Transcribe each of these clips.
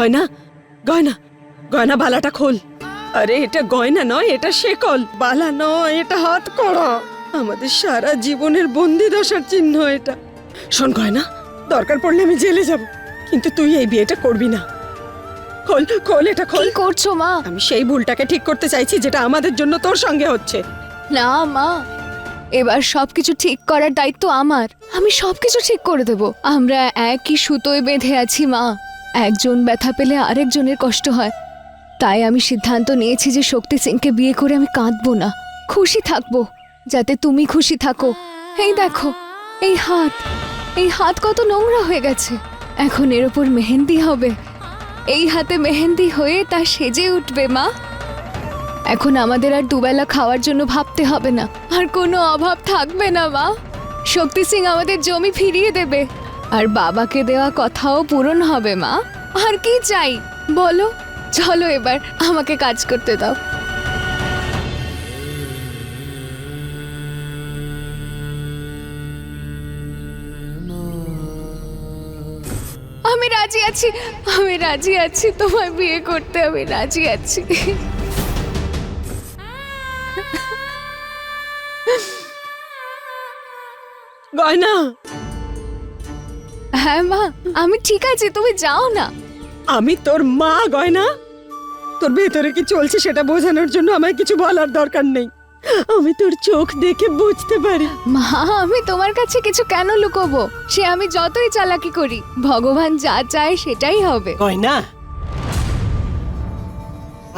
গয়না গয়না গয়না বালাটা খোল। আরে এটা গয়না নয়, এটা শেকল। বালা নয়, এটা হাত করা। আমাদের সারা জীবনের বন্দি দশার চিহ্ন এটা। শোন গয়না, দরকার পড়লে আমি জেলে যাব, কিন্তু তুই এই বিয়েটা করবি না। খোল খোল, এটা খোল। কি করছো মা? আমি সেই ভুলটাকে ঠিক করতে চাইছি যেটা আমাদের জন্য তোর সঙ্গে হচ্ছে। না মা, এবার সবকিছু ঠিক করার দায়িত্ব আমার। আমি সবকিছু ঠিক করে দেব। আমরা একই সুতোয় বেঁধে আছি মা। একজন ব্যথা পেলে আরেকজনের কষ্ট হয়। তাই আমি সিদ্ধান্ত নিয়েছি যে শক্তি সিংকে বিয়ে করে আমি কাঁদবো না, খুশি থাকবো, যাতে তুমি খুশি থাকো। এই দেখো, এই হাত কত নোংরা হয়ে গেছে। এখন এর ওপর মেহেন্দি হবে। এই হাতে মেহেন্দি হয়ে তা সেজে উঠবে মা। এখন আমাদের আর দুবেলা খাওয়ার জন্য ভাবতে হবে না, আর কোনো অভাব থাকবে না মা। শক্তি সিং আমাদের জমি ফিরিয়ে দেবে, আর বাবাকে দেওয়া কথাও পূরণ হবে মা। আর কি চাই বলো? চলো এবার আমাকে কাজ করতে দাও। আমি রাজি আছি, আমি রাজি আছি তোমায় বিয়ে করতে, আমি রাজি আছি। গয়না, হ্যাঁ মা, আমি ঠিক আছি, তুমি যাও না। আমি তোর মা গয়না। তোর ভেতরে কি চলছে সেটা বোঝানোর জন্য আমায় কিছু বলার দরকার নেই। আমি তোর চোখ দেখে বুঝতে পারি। মা, আমি তোমার কাছে কিছু কেন লুকোবো? সে আমি যতই চালাকি করি, ভগবান যা চায় সেটাই হবে। গয়না,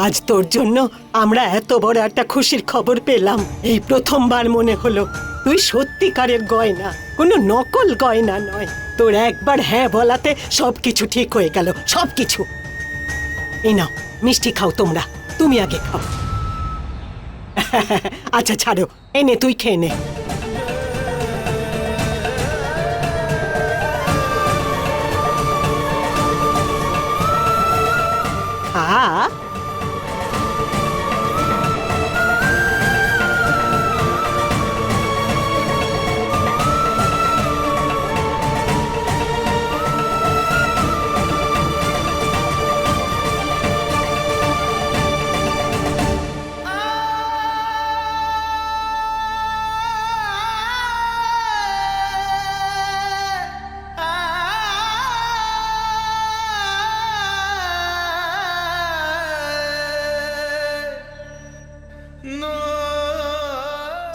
আজ তোর জন্য আমরা এত বড় একটা খুশির খবর পেলাম। এই প্রথমবার মনে হলো তুই সত্যিকারের গয়না, কোনো নকল গয়না নয়। তোর একবার হ্যাঁ বলাতে সবকিছু ঠিক হয়ে গেল, সবকিছু। এই নাও মিষ্টি খাও তোমরা, তুমি আগে খাও। আচ্ছা ছাড়ো, এনে তুই খেয়ে নে। খা।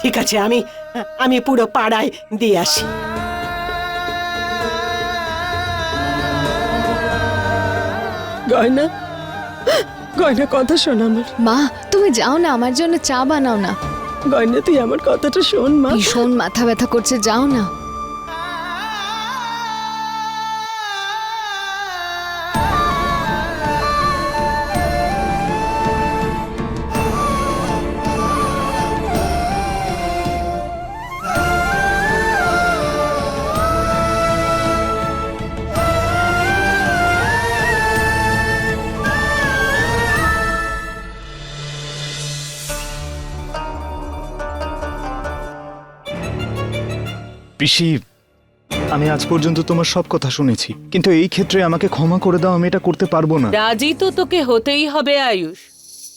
ঠিক আছে, আমি পুরো পাড়ায় দিয়ে আসি। গয়না, গয়না কথা শোন আমার। মা, তুমি যাও না, আমার জন্য চা বানাও না। গয়না তুই আমার কথাটা শোন মা। ভীষণ মাথা ব্যথা করছে, যাও না। পিসি, আমি আজ পর্যন্ত তোমার সব কথা শুনেছি, কিন্তু এই ক্ষেত্রে আমাকে ক্ষমা করে দাও, আমি এটা করতে পারবো না। রাজি তো তোকে হতেই হবে আয়ুষ,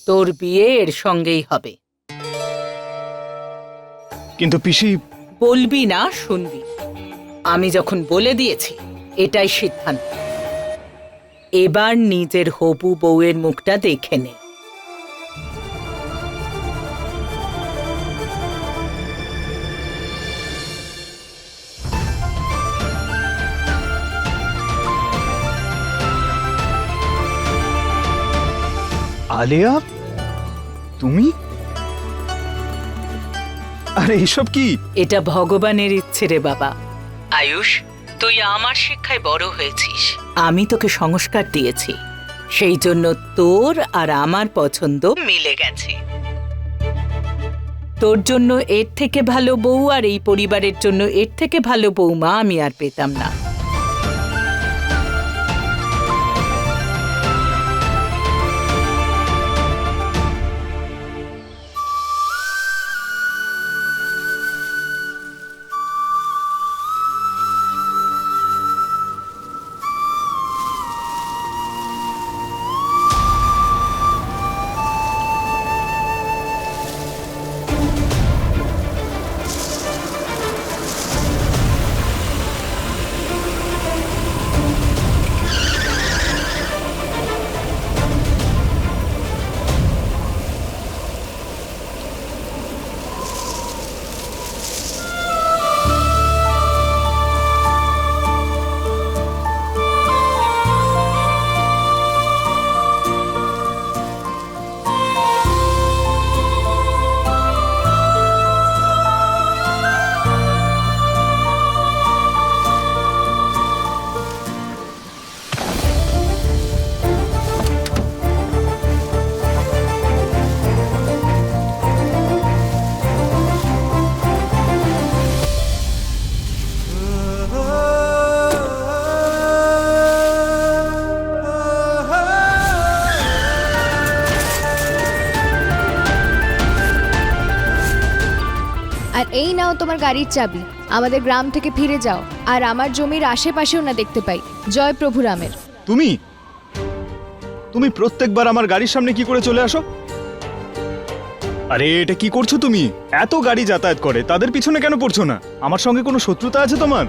তোর বিয়ে এর সঙ্গেই হবে। কিন্তু পিসি, বলবি না শুনবি, আমি যখন বলে দিয়েছি এটাই সিদ্ধান্ত। এবার নিজের হবু বউয়ের মুখটা দেখে নে। আলিয়া, তুমি? আরে এসব কি? এটা ভগবানের ইচ্ছে রে বাবা। আয়ুষ, তুই আমার শিক্ষায় বড় হয়েছিস, আমি তোকে সংস্কার দিয়েছি, সেই জন্য তোর আর আমার পছন্দ মিলে গেছে। তোর জন্য এর থেকে ভালো বউ আর এই পরিবারের জন্য এর থেকে ভালো বউমা আমি আর পেতাম না। এই নাও তোমার গাড়ির চাবি। আমাদের গ্রাম থেকে ফিরে যাও, আর আমার জমির আশেপাশেও না দেখতে পাই। জয় প্রভু রামের। তুমি তুমি প্রত্যেকবার আমার গাড়ির সামনে কি করে চলে আসো? আরে এটা কি করছো তুমি? এত গাড়ি যাতায়াত করে, তাদের পিছনে কেন পড়ছো না? আমার সঙ্গে কোনো শত্রুতা আছে তোমার?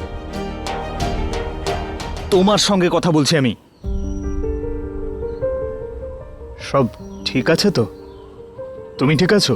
তোমার সঙ্গে কথা বলছি আমি। সব ঠিক আছে তো? তুমি ঠিক আছো?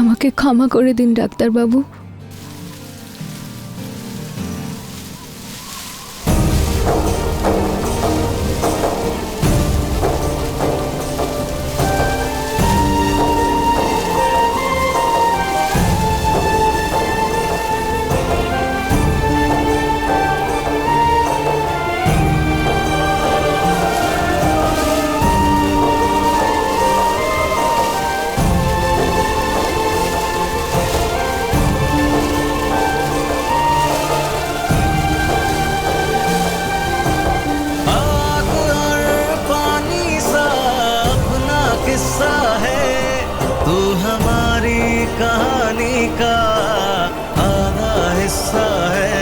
আমাকে ক্ষমা করে দিন ডাক্তারবাবু। आग और पानी सा अपना किस्सा है, तू हमारी कहानी का आधा हिस्सा है।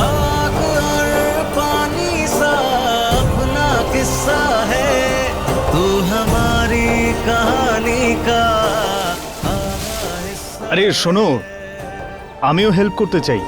आग और पानी सा अपना किस्सा है, तू हमारी कहानी का आधा हिस्सा। আরে শোনো, আমিও হেল্প করতে চাই।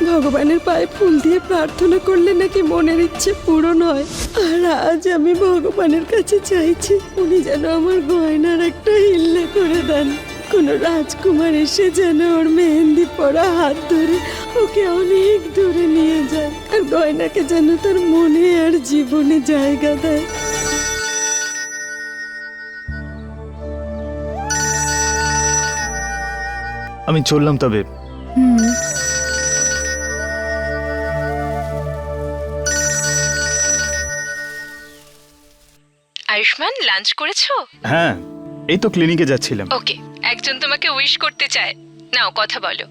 ভগবানের পায়ে ফুল দিয়ে প্রার্থনা করলে নাকি মনের ইচ্ছে পূরণ হয়। আর আজ আমি ভগবানের কাছে চাইছি উনি যেন আমার গয়নার একটা হিল্লা করে দেন। কোনো রাজকুমার এসে যেন ওর মেহেন্দি পরা হাত ধরে ওকে অনেক দূরে নিয়ে যায়, আর গয়নাকে যেন তার মনে আর জীবনে জায়গা দেয়। আমি চললাম তবে। আয়ুষ্মান, লাঞ্চ করেছো? হ্যাঁ, এই তো ক্লিনিকে যাচ্ছিলাম। ওকে, একজন তোমাকে উইশ করতে চায়, নাও কথা বলো।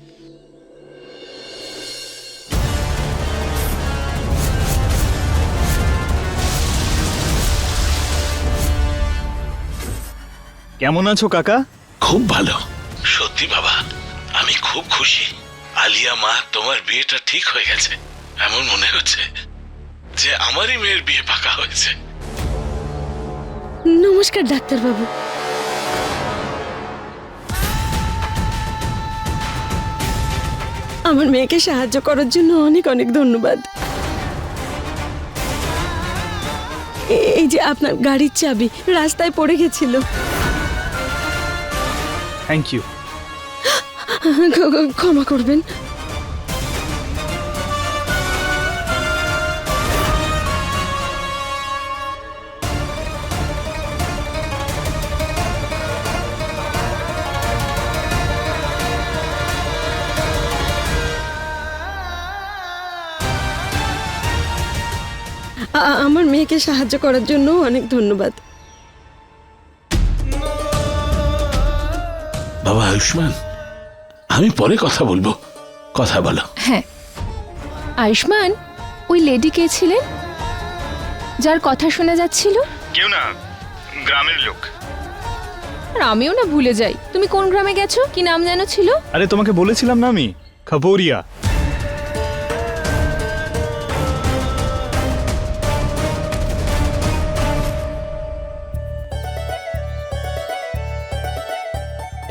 কেমন আছো কাকা? খুব ভালো। সত্যি বাবা, আমি খুব খুশি। আলিয়া মা, তোমার বিয়েটা ঠিক হয়ে গেছে। এমন মনে হচ্ছে যে আমারই মেয়ের বিয়ে পাকা হয়েছে। নমস্কার ডাক্তারবাবু। আমার মেয়েকে সাহায্য করার জন্য অনেক অনেক ধন্যবাদ। এই যে আপনার গাড়ির চাবি রাস্তায় পড়ে গেছিল। Thank you. ক্ষমা করবেন। আমার মেয়েকে সাহায্য করার জন্য অনেক ধন্যবাদ। বাবা আয়ুষ্মান, আমি পরে কথা বলবো, কথা বলো। হ্যাঁ, আয়ুষ্মান, ওই লেডি কে ছিলেন যার কথা শোনা যাচ্ছিল? কেউ না, গ্রামের লোক। আর আমিও না ভুলে যাই, তুমি কোন গ্রামে গেছো? কি নাম যেন ছিল? আরে তোমাকে বলেছিলাম না আমি, খবরিয়া।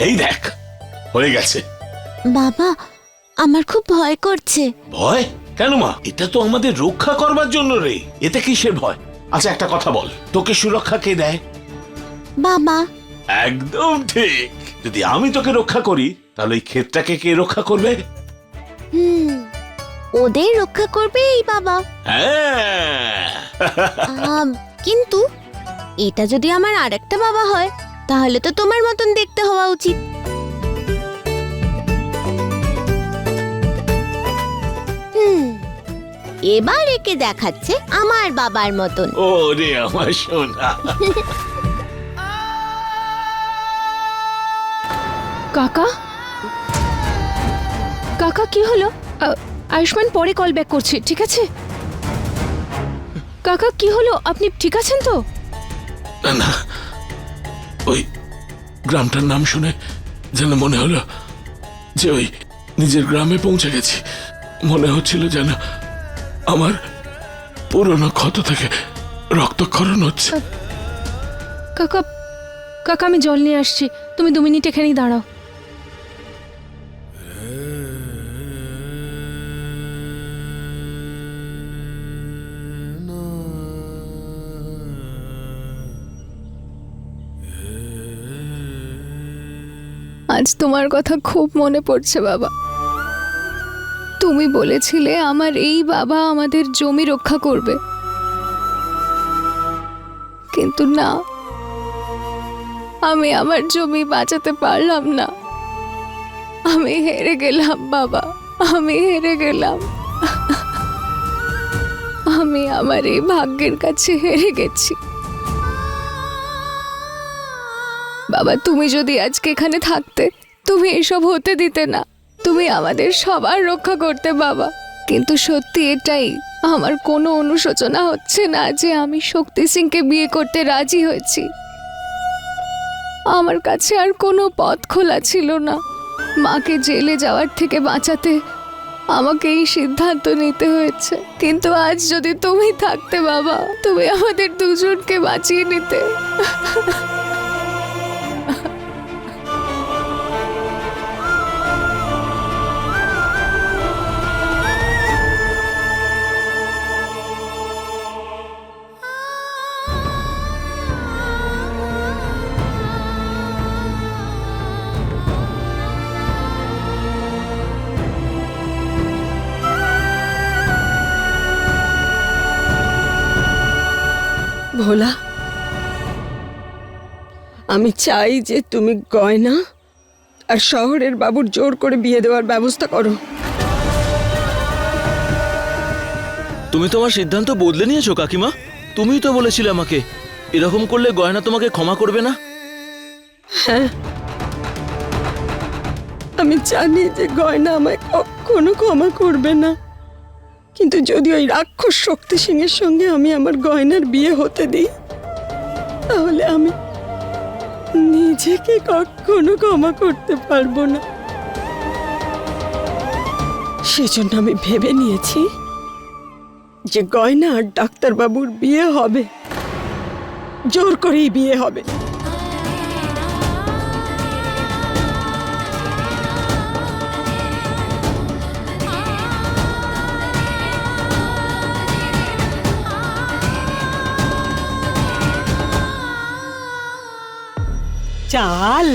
এই দেখ, হয়ে গেছে। বাবা, আমার খুব ভয় করছে। ভয় কেন মা? এটা তো আমাদের রক্ষা করবার জন্য রে, এতে কিসের ভয়? আচ্ছা একটা কথা বল, তোকে সুরক্ষা কে দেয়? বাবা। একদম ঠিক। যদি আমি তোকে রক্ষা করি, তাহলে এই ক্ষেতটাকে কে রক্ষা করবে? ওদের রক্ষা করবে এই বাবা। হ্যাঁ। কিন্তু এটা যদি আমার আরেকটা বাবা হয়, তাহলে তো তোমার মতন দেখতে হওয়া উচিত। এবার একে দেখাচ্ছে আমার বাবার মতন। ও রে আমার সোনা। কাকা, কাকা কি হলো? আয়ুষ্মান পরে কল ব্যাক করছে, ঠিক আছে? কাকা কি হলো, আপনি ঠিক আছেন তো? না না, ওই গ্রামটার নাম শুনে যেন মনে হলো যে ওই নিজের গ্রামে পৌঁছে গেছি। মনে হচ্ছিল যেন আমার পুরনো ক্ষত থেকে রক্তক্ষরণ হচ্ছে। কাকা, কাকা আমি জল নিয়ে আসছি, তুমি 2 মিনিট এখানেই দাঁড়াও। আজ তোমার কথা খুব মনে পড়ছে বাবা। তুমি বলেছিলে আমার এই বাবা আমাদের জমি রক্ষা করবে, কিন্তু না, আমি আমার জমি বাঁচাতে পারলাম না। আমি হেরে গেলাম বাবা, আমি হেরে গেলাম। আমি আমার এই ভাগ্যের কাছে হেরে গেছি। বাবা, তুমি যদি আজকে এখানে থাকতে, তুমি এসব হতে দিতে না। তুমি আমাদের সবার রক্ষা করতে বাবা। কিন্তু সত্যি এটাই, আমার কোনো অনুশোচনা হচ্ছে না যে আমি শক্তি সিংকে বিয়ে করতে রাজি হয়েছি। আমার কাছে আর কোনো পথ খোলা ছিল না। মাকে জেলে যাওয়ার থেকে বাঁচাতে আমাকে এই সিদ্ধান্ত নিতে হয়েছে। কিন্তু আজ যদি তুমি থাকতে বাবা, তুমি আমাদের দুজনকে বাঁচিয়ে নিতে। ভোলা, আমি চাই যে তুমি গয়না আর শহরের বাবুর জোর করে বিয়ে দেওয়ার ব্যবস্থা করো। তুমি তোমার সিদ্ধান্ত বদলে নিয়েছো কাকিমা? তুমিই তো বলেছিলে আমাকে এরকম করলে গয়না তোমাকে ক্ষমা করবে না। হ্যাঁ, আমি জানি যে গয়না আমায় কখনো ক্ষমা করবে না। কিন্তু যদি ওই রাক্ষস শক্তি সিং এর সঙ্গে আমি আমার গয়নার বিয়ে হতে দিই, তাহলে আমি নিজেকে কখনো ক্ষমা করতে পারবো না। সেজন্য আমি ভেবে নিয়েছি যে গয়না আর ডাক্তারবাবুর বিয়ে হবে, জোর করেই বিয়ে হবে। চাল,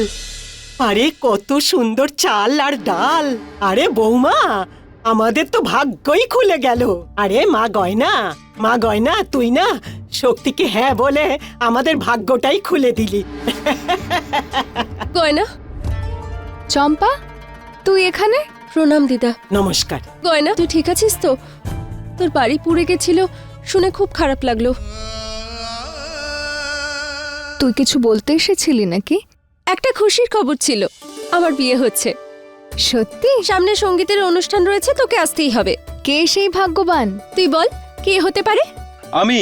আরে কত সুন্দর চাল আর ডাল। আরে বৌমা, আমাদের তো ভাগ্যই খুলে গেল। আরে মা গয়না তুই না শক্তিকে হ্যাঁ বলে আমাদের ভাগ্যটাই খুলে দিলি। গয়না, চম্পা, তুই এখানে? প্রণাম দিদা। নমস্কার। গয়না, তুই ঠিক আছিস তো? তোর বাড়ি পুড়ে গেছিল শুনে খুব খারাপ লাগলো। তুই কিছু বলতে এসেছিলি নাকি? একটা খুশির খবর ছিল, আমার বিয়ে হচ্ছে। সত্যি? সামনে সঙ্গীতের অনুষ্ঠান রয়েছে, তোকে আসতেই হবে। কে সেই ভাগ্যবান? তুই বল, কে হতে পারে? আমি।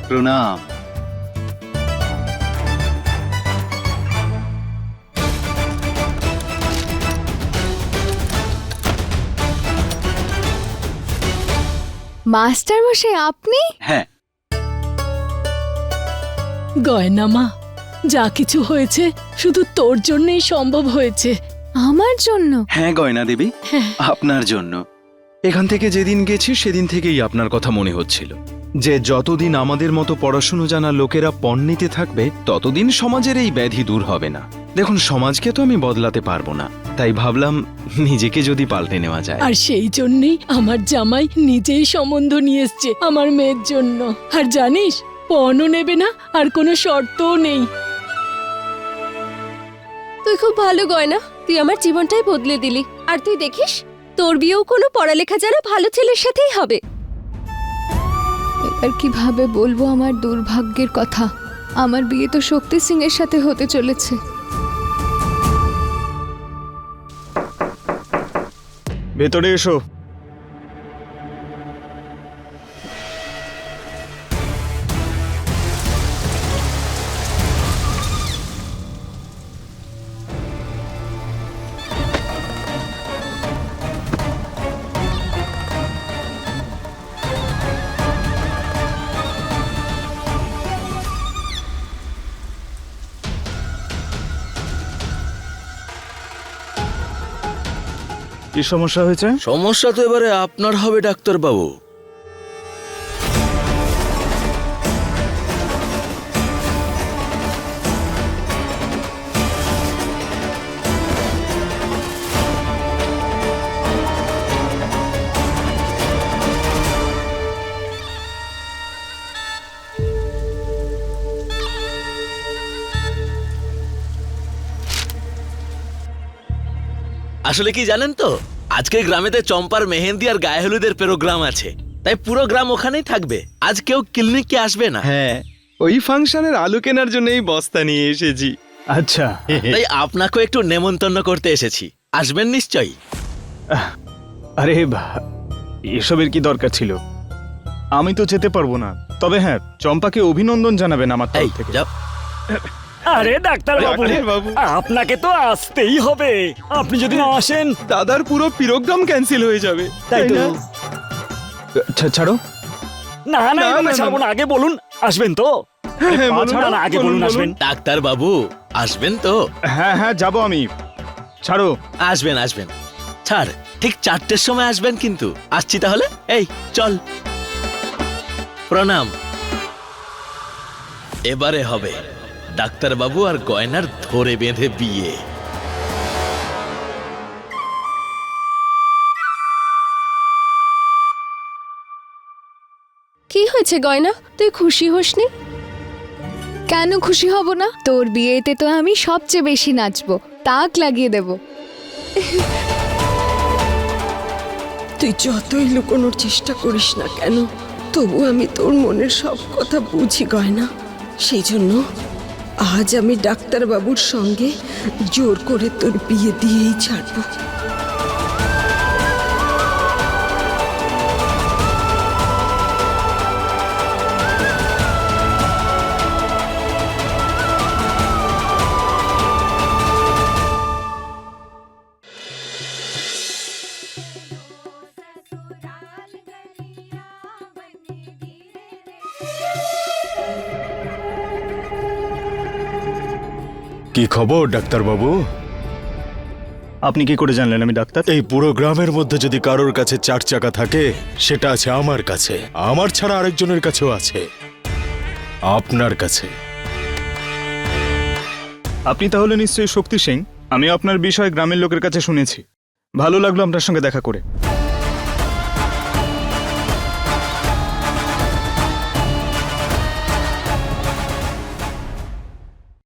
প্রণাম। মাস্টার মশাই, আপনি? হ্যাঁ, গয়না মা, যা কিছু হয়েছে শুধু তোর জন্যই সম্ভব হয়েছে। আমার জন্য? হ্যাঁ গয়না দেবী, আপনার জন্য। এখান থেকে যেদিন গেছি সেদিন থেকেই আপনার কথা মনে হচ্ছিল যে যতদিন আমাদের মতো পড়াশুনো জানা লোকেরা পণ নিতে থাকবে ততদিন সমাজের এই ব্যাধি দূর হবে না। দেখুন, সমাজকে তো আমি বদলাতে পারবো না, তাই ভাবলাম নিজেকে যদি পাল্টে নেওয়া যায়। আর সেই জন্যই আমার জামাই নিজেই সম্বন্ধ নিয়ে এসছে আমার মেয়ের জন্য। আর জানিস, পণও নেবে না আর কোনো শর্তও নেই। তুই খুব ভালো গয়না, তুই আমার জীবনটাই বদলে দিলি। আর তুই দেখিস, তোর বিয়েও কোনো পড়ালেখা জানা ভালো ছেলের সাথেই হবে। এবার কিভাবে বলবো আমার দুর্ভাগ্যের কথা? আমার বিয়ে তো শক্তি সিং এর সাথে হতে চলেছে। ভেতরে এসো। কি সমস্যা হয়েছে? সমস্যা তো এবারে আপনার হবে ডাক্তার বাবু। আসলে কি জানেন তো, আজকে গ্রামেতে চম্পার মেহেন্দি আর গায়ে হলুদের প্রোগ্রাম আছে, তাই পুরো গ্রাম ওখানেই থাকবে। আজ কেউ ক্লিনিকে আসবে না। হ্যাঁ, ওই ফাংশনের আলু কেনার জন্য এই বস্তা নিয়ে এসেছি। আচ্ছা, তাই আপনাকেও একটু নেমন্তন্ন করতে এসেছি, আসবেন নিশ্চয়ই। আরে এসবের কি দরকার ছিল? আমি তো যেতে পারবো না, তবে হ্যাঁ, চম্পাকে অভিনন্দন জানাবেন আমার এই তরফ থেকে। যাও। আরে ডাক্তার বাবু, বাবু, আপনাকে তো আসতেই হবে। আপনি যদি না আসেন দাদার পুরো প্রোগ্রাম ক্যান্সেল হয়ে যাবে। তাই তো। ছাড়ো। না না, না, এভাবে না, ছাড়বো না। না। আগে বলুন আসবেন তো? হ্যাঁ, পা বলুন, ছাড়া না, আগে বলুন, বলুন বলুন। আসবেন। ডাক্তার বাবু আসবেন তো? হ্যাঁ হ্যাঁ, যাবো আমি। ছাড়ো। আসবেন আসবেন, ছাড়, ঠিক 4টের সময় আসবেন কিন্তু। আসছি তাহলে, এই চল। প্রণাম। এবারে হবে ডাক্তার বাবু আর গয়নার ধরে বেঁধে বিয়ে। কি হয়েছে গয়না, তুই খুশি হোসনি? কেন খুশি হব না? তোর বিয়েতে তো আমি সবচেয়ে বেশি নাচবো, তাক লাগিয়ে দেব। তুই যতই লুকোনোর চেষ্টা করিস না কেন, তবু আমি তোর মনের সব কথা বুঝি গয়না। সেই জন্য আজ আমি ডাক্তারবাবুর সঙ্গে জোর করে তোর বিয়ে দিয়েই ছাড়বো। কি খবর ডাক্তারবাবু? আপনি কি করে জানলেন আমি ডাক্তার? এই পুরো গ্রামের মধ্যে যদি কারোর কাছে 4 চাকা থাকে সেটা আছে আমার কাছে। আমার ছাড়া আরেকজনের কাছেও আছে, আপনার কাছে। আপনি তাহলে নিশ্চয়ই শক্তি সিং। আমি আপনার বিষয়ে গ্রামের লোকের কাছে শুনেছি। ভালো লাগলো আপনার সঙ্গে দেখা করে।